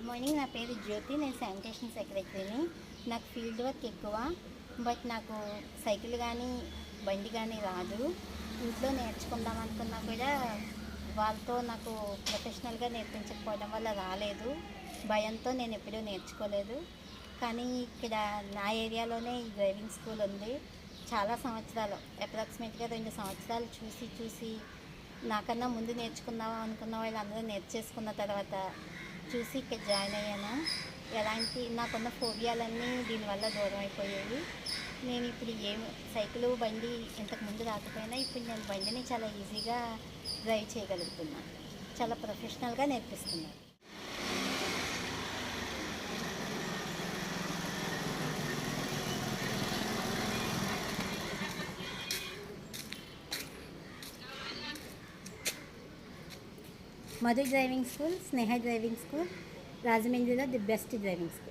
Good morning. నా పేరు జ్యోతి. నేను శానిటేషన్ సెక్రటరీని. నాకు ఫీల్డ్ వర్క్ ఎక్కువ. బట్ నాకు సైకిల్ కానీ బండి కానీ రాదు. ఇంట్లో నేర్చుకుందాం అనుకున్నా కూడా వాళ్ళతో నాకు ప్రొఫెషనల్గా నేర్పించకపోవడం వల్ల రాలేదు. భయంతో నేను ఎప్పుడూ నేర్చుకోలేదు. కానీ ఇక్కడ నా ఏరియాలోనే ఈ డ్రైవింగ్ స్కూల్ ఉంది. చాలా సంవత్సరాలు, అప్రాక్సిమేట్గా 2 సంవత్సరాలు చూసి చూసి నాకన్నా ముందు నేర్చుకుందాం అనుకున్న వాళ్ళందరూ నేర్చేసుకున్న తర్వాత చూసి ఇక్కడ జాయిన్ అయ్యాను. ఎలాంటి నాకున్న ఫోబియాలన్నీ దీనివల్ల దూరం అయిపోయాయి. నేను ఇప్పుడు సైకిలు బండి ఇంతకుముందు రాకపోయినా ఇప్పుడు నేను బండిని చాలా ఈజీగా డ్రైవ్ చేయగలుగుతున్నాను. చాలా ప్రొఫెషనల్గా నేర్పిస్తున్నాను. మధు డ్రైవింగ్ స్కూల్, స్నేహ డ్రైవింగ్ స్కూల్ రాజమండ్రిలో ది బెస్ట్ డ్రైవింగ్ స్కూల్.